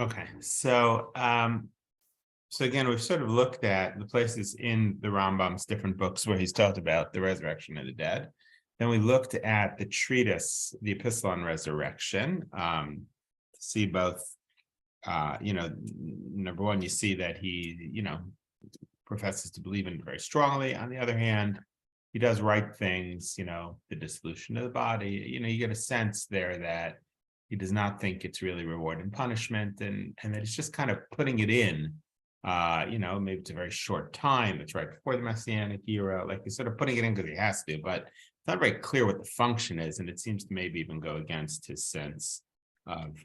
Okay, so again, we've sort of looked at the places in the Rambam's different books where he's talked about the resurrection of the dead. Then we looked at the treatise, the Epistle on Resurrection, to see both, number one, you see that he, professes to believe in it very strongly. On the other hand, he does right things, the dissolution of the body. You get a sense there that he does not think it's really reward and punishment, and that he's just kind of putting it in. Maybe it's a very short time. It's right before the Messianic era. Like he's sort of putting it in because he has to, but it's not very clear what the function is, and it seems to maybe even go against his sense of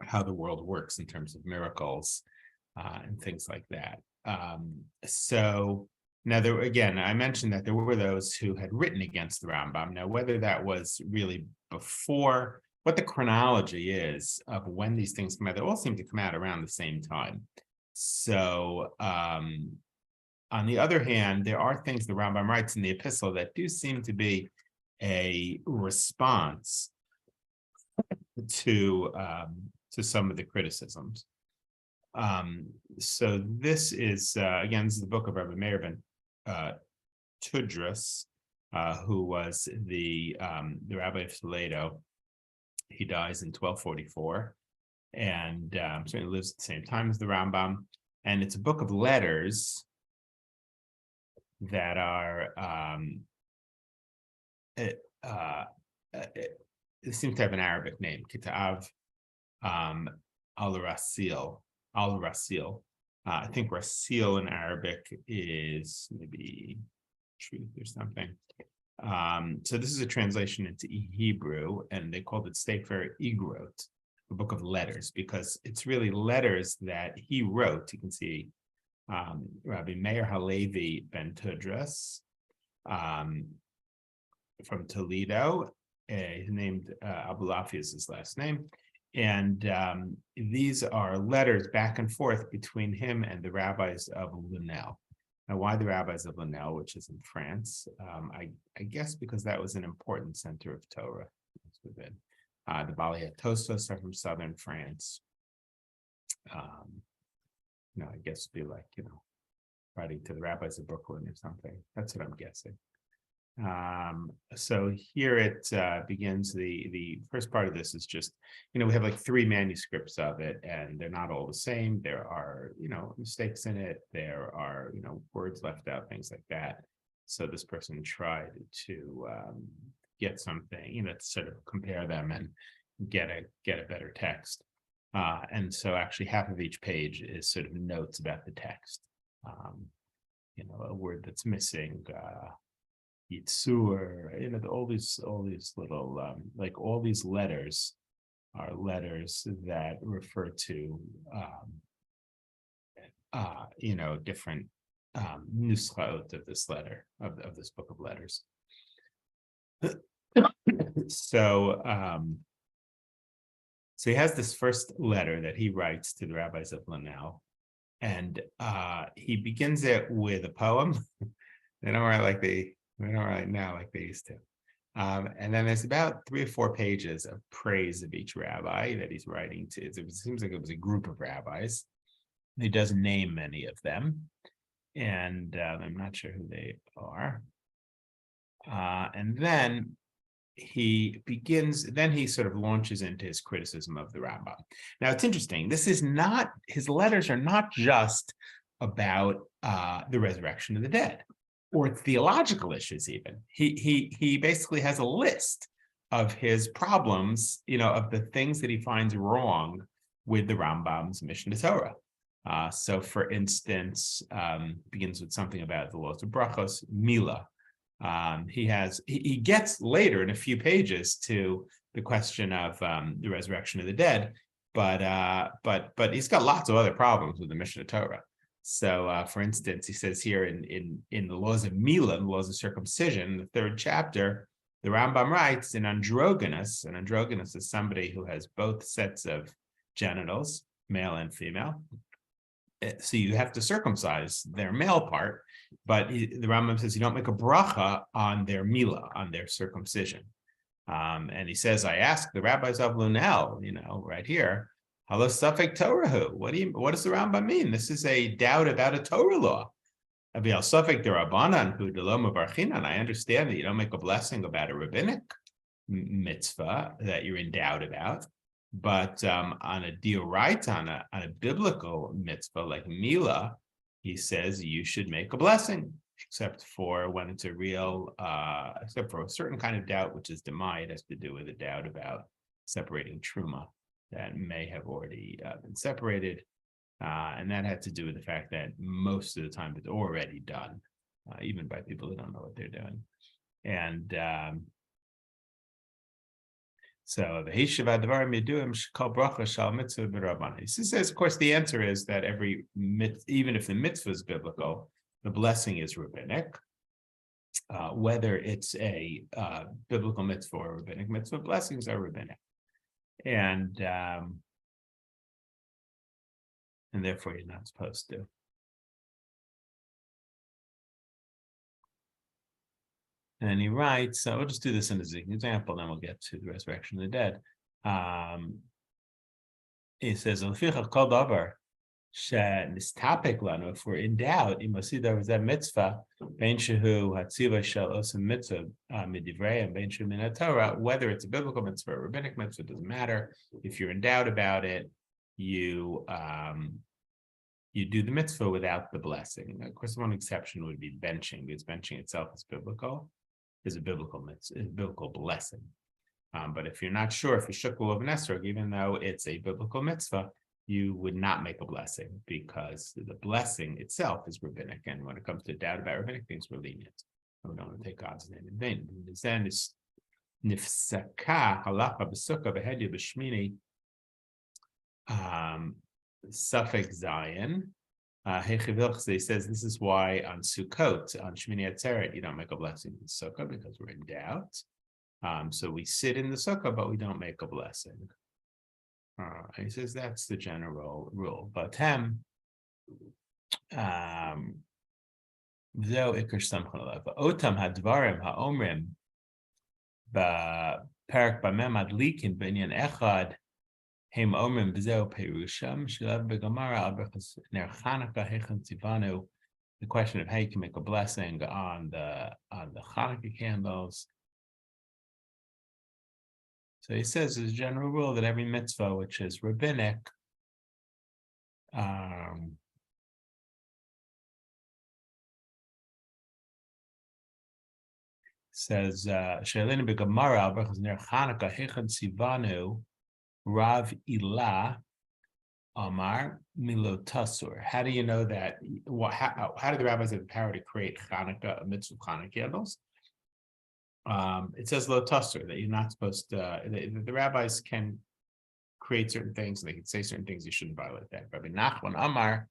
how the world works in terms of miracles and things like that. So now there again, I mentioned that there were those who had written against the Rambam. Now, whether that was really before, what the chronology is of when these things come out, they all seem to come out around the same time. So on the other hand, there are things the Rambam writes in the epistle that do seem to be a response to some of the criticisms. So this is again, this is the book of Rabbi Meir ben Tudras, who was the rabbi of Toledo. He dies in 1244, and certainly lives at the same time as the Rambam. And it's a book of letters that are it seems to have an Arabic name, Kitab al-Rasil. I think Rasil in Arabic is maybe truth or something. So this is a translation into Hebrew, and they called it Sefer Igrot, a book of letters, because it's really letters that he wrote. You can see Rabbi Meir Halevi ben Tudras from Toledo. He's named Abulafi is his last name. And these are letters back and forth between him and the rabbis of Lunel. Now, why the rabbis of Lunel, which is in France? I guess because that was an important center of Torah. The Balei Tosfos are from southern France. I guess it'd be like, writing to the rabbis of Brooklyn or something. That's what I'm guessing. So here it begins. The first part of this is just, we have like 3 manuscripts of it, and they're not all the same. There are, mistakes in it. There are, words left out, things like that. So this person tried to get something, to sort of compare them and get a better text. And so actually half of each page is sort of notes about the text. A word that's missing. Yitzur, all these little like all these letters are letters that refer to different nuschaot of this letter of this book of letters. So he has this first letter that he writes to the rabbis of Lunel, and he begins it with a poem. They don't write now like they used to. And then there's about 3 or 4 pages of praise of each rabbi that he's writing to. It seems like it was a group of rabbis. He doesn't name many of them, and I'm not sure who they are. And then he sort of launches into his criticism of the Rambam. Now, it's interesting. His letters are not just about the resurrection of the dead, or theological issues even. He basically has a list of his problems, of the things that he finds wrong with the Rambam's Mishnah Torah. So for instance, begins with something about the laws of brachos, Mila. He gets later in a few pages to the question of the resurrection of the dead, but he's got lots of other problems with the Mishnah Torah. So, for instance, he says here in the laws of Mila, the laws of circumcision, the 3rd chapter, the Rambam writes in androgynous, and androgynous is somebody who has both sets of genitals, male and female. So you have to circumcise their male part, but the Rambam says you don't make a bracha on their Mila, on their circumcision. And he says, I asked the rabbis of Lunel, right here, Halo Safek Torahu. What does the Rambam mean? This is a doubt about a Torah law. Avial Safek Derabanan Hu Deloma Barchinan. I understand that you don't make a blessing about a rabbinic mitzvah that you're in doubt about, but on a dioraita, on a biblical mitzvah like Mila, he says you should make a blessing, except for when it's a real, except for a certain kind of doubt, which is demai. It has to do with a doubt about separating truma that may have already been separated. And that had to do with the fact that most of the time it's already done, even by people who don't know what they're doing. And so the Hishav Advarim Yeduim Shekal Bracha Shal Mitzvah B'Rabbanan. He says, of course, the answer is that even if the mitzvah is biblical, the blessing is rabbinic. Whether it's a biblical mitzvah or rabbinic mitzvah, blessings are rabbinic, and therefore you're not supposed to. And he writes, so we'll just do this as an example, then we'll get to the resurrection of the dead. He says, if we're in doubt, you must see there was that mitzvah, whether it's a biblical mitzvah or a rabbinic mitzvah, it doesn't matter. If you're in doubt about it, you do the mitzvah without the blessing. Of course, one exception would be benching, because benching itself is biblical. Is a biblical mitzvah, is a biblical blessing. But if you're not sure if you're shukul of an esrog, even though it's a biblical mitzvah, you would not make a blessing because the blessing itself is rabbinic. And when it comes to doubt about rabbinic things, we're lenient. We don't want to take God's name in vain. Then it's nifsaka halacha b'sukkah b'hedya b'shmini suffix zayin. He says this is why on Sukkot, on Shmini Atzeret, you don't make a blessing in Sukkah because we're in doubt. So we sit in the Sukkah, but we don't make a blessing. He says that's the general rule. But Zeo Iker Samchan Alev. Otam Hadvarim Haomrim Perak Bamem Adlikin Binyan Echad. The question of how you can make a blessing on the Hanukkah candles. So he says, as a general rule, that every mitzvah which is rabbinic, says Shalini beGemara al Berachos Ner Hanukkah Hechan Tzivanu Rav Ilah Amar Milotasur. How do you know that? How do the rabbis have the power to create Hanukkah, a mitzvah Hanukkah candles? It says Lotasur, that you're not supposed to, the rabbis can create certain things, and they can say certain things, you shouldn't violate that. Rabbi Nachman Amar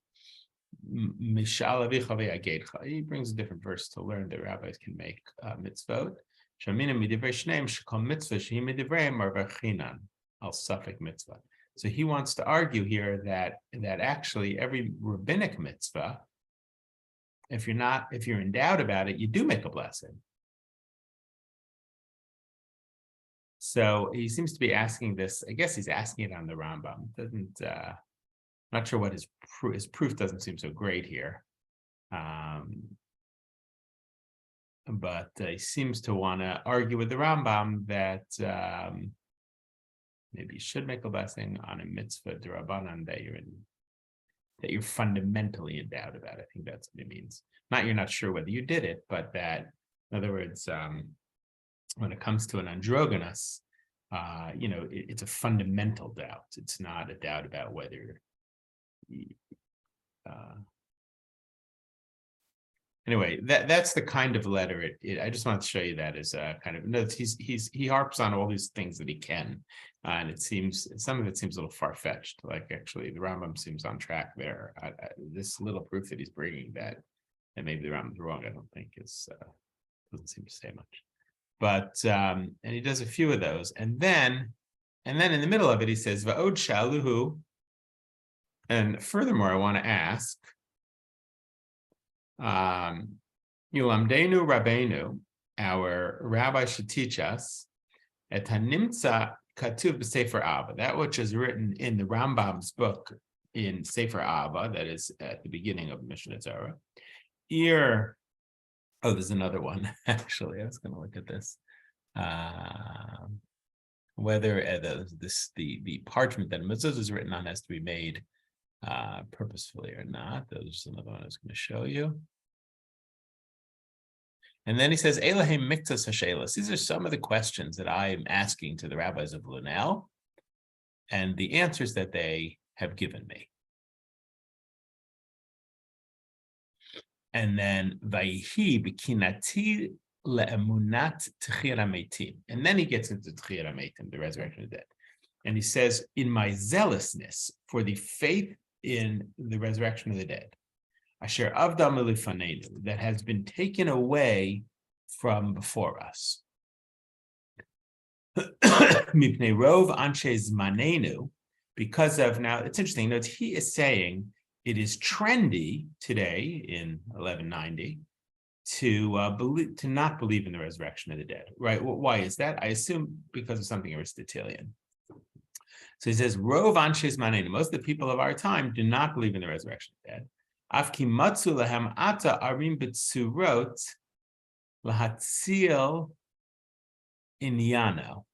Mishal Avicha Ve'agedcha. He brings a different verse to learn that rabbis can make mitzvot. Shamina midivrei shneim shekol mitzvah shehi midivreim arvachinan. Al-Safek mitzvah. So he wants to argue here that actually every rabbinic mitzvah, if you're in doubt about it, you do make a blessing. So he seems to be asking this. I guess he's asking it on the Rambam. Not sure what his proof doesn't seem so great here. But he seems to want to argue with the Rambam that maybe you should make a blessing on a mitzvah d'Rabbanan that you're fundamentally in doubt about. I think that's what it means. Not you're not sure whether you did it, but that, in other words, when it comes to an androgynous, it's a fundamental doubt. It's not a doubt about whether. Anyway, that's the kind of letter. I just wanted to show you that as a kind of he harps on all these things that he can, and some of it seems a little far-fetched. Like actually, the Rambam seems on track there. This little proof that he's bringing that maybe the Rambam's wrong, I don't think doesn't seem to say much. But and he does a few of those, and then in the middle of it he says Va'od shaluhu, and furthermore I want to ask. Yulamdenu Rabbeinu, our rabbi should teach us, et hanimtza Katuv b'Sefer Abba, that which is written in the Rambam's book in Sefer Abba, that is at the beginning of Mishnah Torah. Here, there's another one, actually. I was going to look at this. Whether the parchment that mezuzah is written on has to be made purposefully or not. There's another one I was going to show you. And then he says, Elohim miktas hashelas. These are some of the questions that I am asking to the rabbis of Lunel and the answers that they have given me. And then Vayhi b'kinati le'emunat t'chir hametim. And then he gets into t'chir hametim, the resurrection of the dead. And he says, in my zealousness for the faith in the resurrection of the dead, asher avda milifanenu, that has been taken away from before us. Mipnei rov anshe zmanenu, because of, now it's interesting, note he is saying it is trendy today in 1190 to not believe in the resurrection of the dead, right? Well, why is that? I assume because of something Aristotelian. So he says, rov anshe zmanenu, most of the people of our time do not believe in the resurrection of the dead. Afki matzu lahem ata arim b'tzurot lahatzil inyano.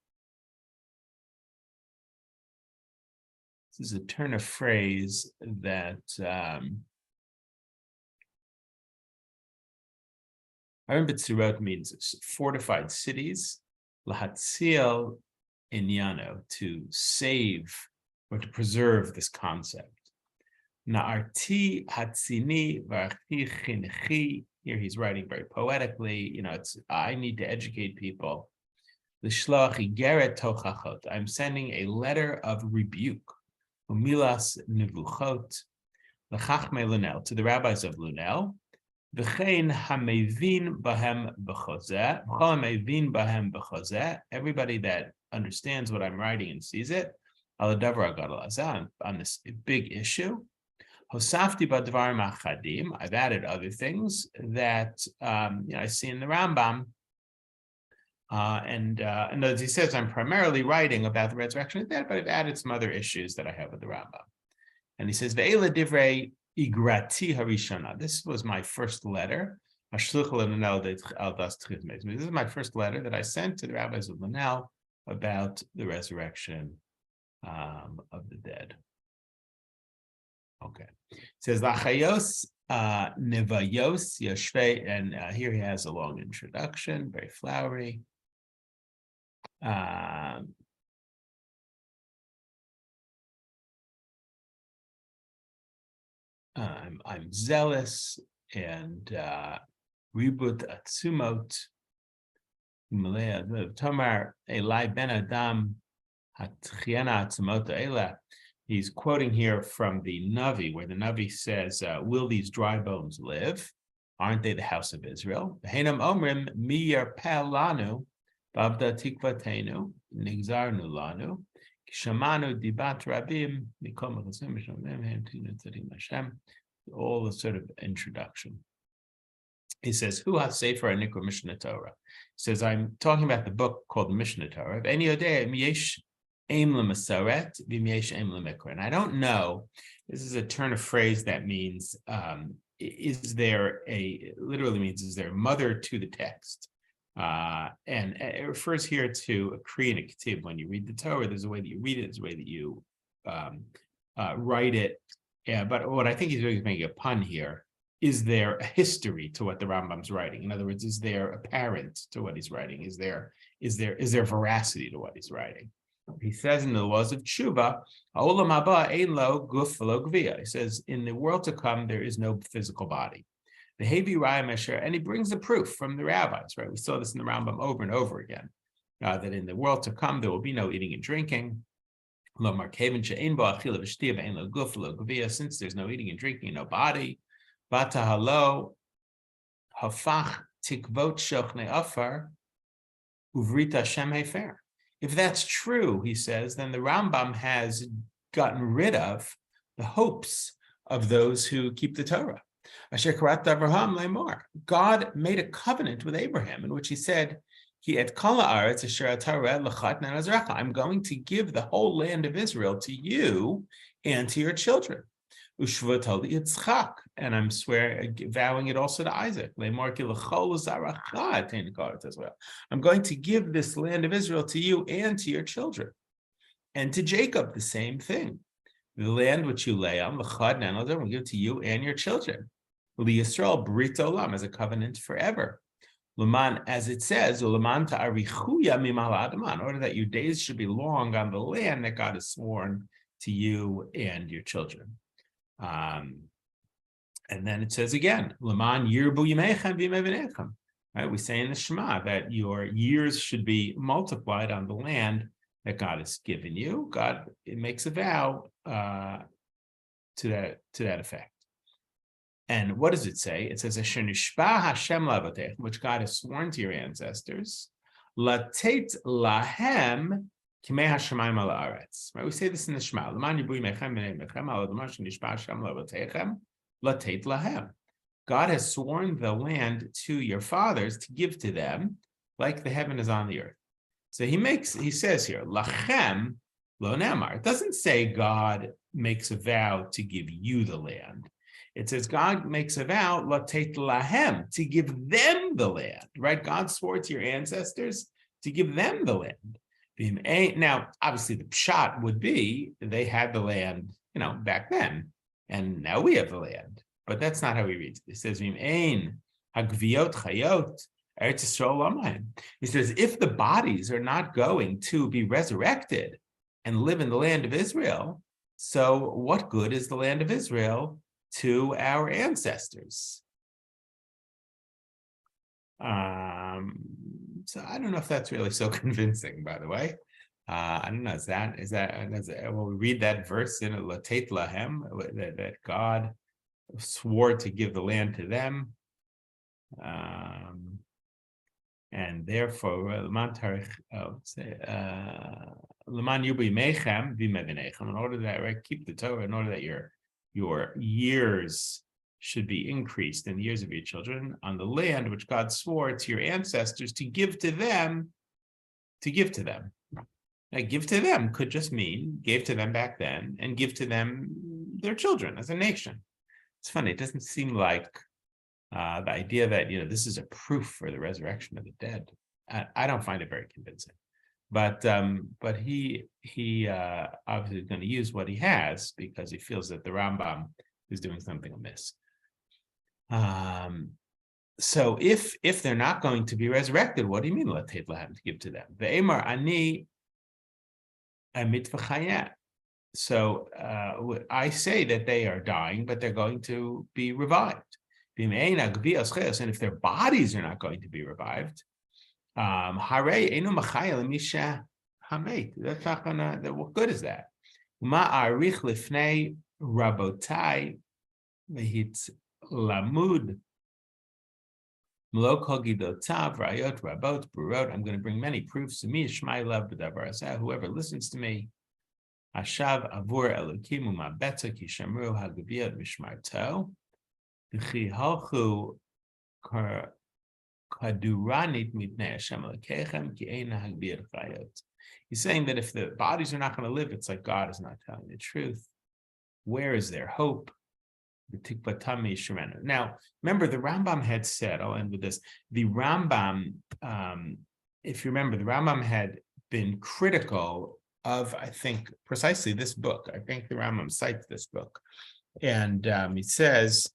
This is a turn of phrase that arim b'tzurot means fortified cities. Lahatzil inyano, to save or to preserve this concept. Na'arti hatzini v'arti chinchi. Here he's writing very poetically. I need to educate people. L'shloach igeret tochachot. I'm sending a letter of rebuke. Umilas nevuchot l'chachmei Lunel, to the rabbis of Lunel. V'chein hamevin bahem b'chozeh. V'chol hamevin bahem b'chozeh. Everybody that understands what I'm writing and sees it. Al davar gadol hazeh, on this big issue. Hosafti b'dvarim achadim. I've added other things that I see in the Rambam, and as he says, I'm primarily writing about the resurrection of the dead, but I've added some other issues that I have with the Rambam. And he says, "Ve'ela divrei igrati harishana." This was my first letter. This is my first letter that I sent to the rabbis of Lunel about the resurrection of the dead. Okay, it says Lachayos Nevayos Yashvei, and here he has a long introduction, very flowery. I'm zealous and ribut atzumot Malaya Tomar Elai Ben Adam Hatchiana Atzumot Ela. He's quoting here from the Navi, where the Navi says, will these dry bones live? Aren't they the house of Israel? V'heinam omrim mi yarpeh lanu b'avda tikvatenu nigzarnu lanu kishamanu dibat rabim mikol mechasim b'shamim hem tinu tzadim Hashem. All the sort of introduction. He says, Hu ha-sefer anikra Mishnah Torah. He says, I'm talking about the book called the Mishnah Torah. V'eni yodei yesh aim l'masaret v'yesh aim l'mikra. And I don't know, this is a turn of phrase that means, literally means, is there a mother to the text? And it refers here to a Kriya and a Ketib. When you read the Torah, there's a way that you read it, there's a way that you write it. Yeah, but what I think he's doing is making a pun here. Is there a history to what the Rambam's writing? In other words, is there a parent to what he's writing? Is there veracity to what he's writing? He says in the laws of Tshuva, Ha'olam haba ein lo guf v'lo gvia. He says, in the world to come, there is no physical body. The Hevi Raya Mesher, and he brings the proof from the rabbis, right? We saw this in the Rambam over and over again, that in the world to come, there will be no eating and drinking. Since there's no eating and drinking, no body. Batahalo hafach tikvot shochne afar uvrita shem hefer. If that's true, he says, then the Rambam has gotten rid of the hopes of those who keep the Torah. Asher karat Avraham lemar. God made a covenant with Abraham in which he said, I'm going to give the whole land of Israel to you and to your children. And I'm vowing it also to Isaac. I'm going to give this land of Israel to you and to your children. And to Jacob, the same thing. The land which you lay on, will give to you and your children. Yisrael Brit Olam, as a covenant forever. Leman, as it says, in order that your days should be long on the land that God has sworn to you and your children. And then it says again, Leman yirbu yimechem v'yimei. Right? We say in the Shema that your years should be multiplied on the land that God has given you. It makes a vow to that effect. And what does it say? It says, Asher nishba Hashem lavatech, which God has sworn to your ancestors, latet lahem kimei hashamayim al haaretz. Right? We say this in the Shema. L'man yibui mechem b'nei mechem al adama asher nishba Hashem lavatechem, latet lahem. God has sworn the land to your fathers to give to them, like the heaven is on the earth. So he says here, lachem lo nemar. It doesn't say God makes a vow to give you the land. It says God makes a vow, latet lahem, to give them the land, right? God swore to your ancestors to give them the land. Now, obviously, the pshat would be they had the land, back then, and now we have the land. But that's not how he reads it. It says, hagviot chayot. He says, if the bodies are not going to be resurrected and live in the land of Israel, so what good is the land of Israel to our ancestors? So I don't know if that's really so convincing, by the way. I don't know, will we read that verse in Latet Lahem, that God swore to give the land to them? And therefore, in order that keep the Torah, in order that your years should be increased in the years of your children on the land which God swore to your ancestors to give to them. Now, give to them could just mean gave to them back then and give to them their children as a nation. It's funny, it doesn't seem like the idea that this is a proof for the resurrection of the dead. I don't find it very convincing, but he obviously is going to use what he has because he feels that the Rambam is doing something amiss. So if they're not going to be resurrected, what do you mean latet lahem, to give to them? Ve'emar ani amit v'chayet. So I say that they are dying, but they're going to be revived. And if their bodies are not going to be revived, that's not gonna. What good is that? I'm going to bring many proofs to me. Whoever listens to me. Hashav avur elokim umabeta ki shamru hagaviyot mishmarto. He's saying that if the bodies are not going to live, it's like God is not telling the truth. Where is their hope? Now, remember, the Rambam had said, I'll end with this, the Rambam, if you remember, the Rambam had been critical of, I think, precisely this book. I think the Rambam cites this book. And he says,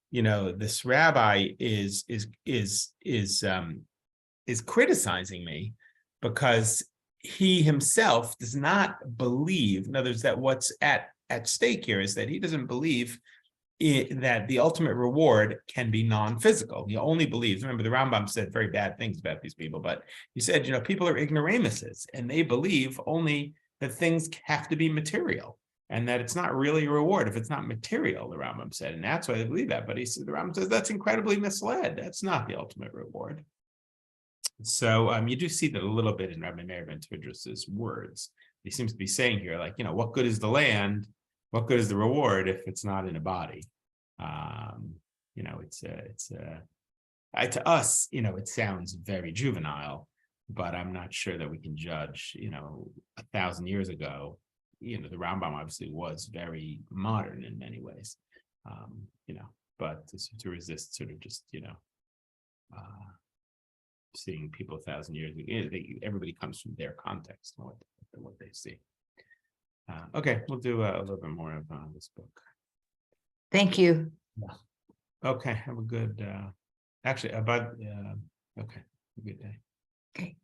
this rabbi is criticizing me because he himself does not believe, in other words, that what's at stake here is that he doesn't believe that the ultimate reward can be non-physical. He only believes, remember the Rambam said very bad things about these people, but he said, people are ignoramuses and they believe only that things have to be material. And that it's not really a reward if it's not material, the Rambam said. And that's why they believe that. But the Rambam says that's incredibly misled. That's not the ultimate reward. So you do see that a little bit in Rabbi Meir ben Tvidrus's words. He seems to be saying here, like, what good is the land? What good is the reward if it's not in a body? To us, it sounds very juvenile. but I'm not sure that we can judge, 1,000 years ago, the Rambam obviously was very modern in many ways, but to resist sort of just, seeing people 1,000 years ago, everybody comes from their context and what they see. Okay, we'll do a little bit more of this book. Thank you. Okay, have a good, actually, okay, have a good day. Okay.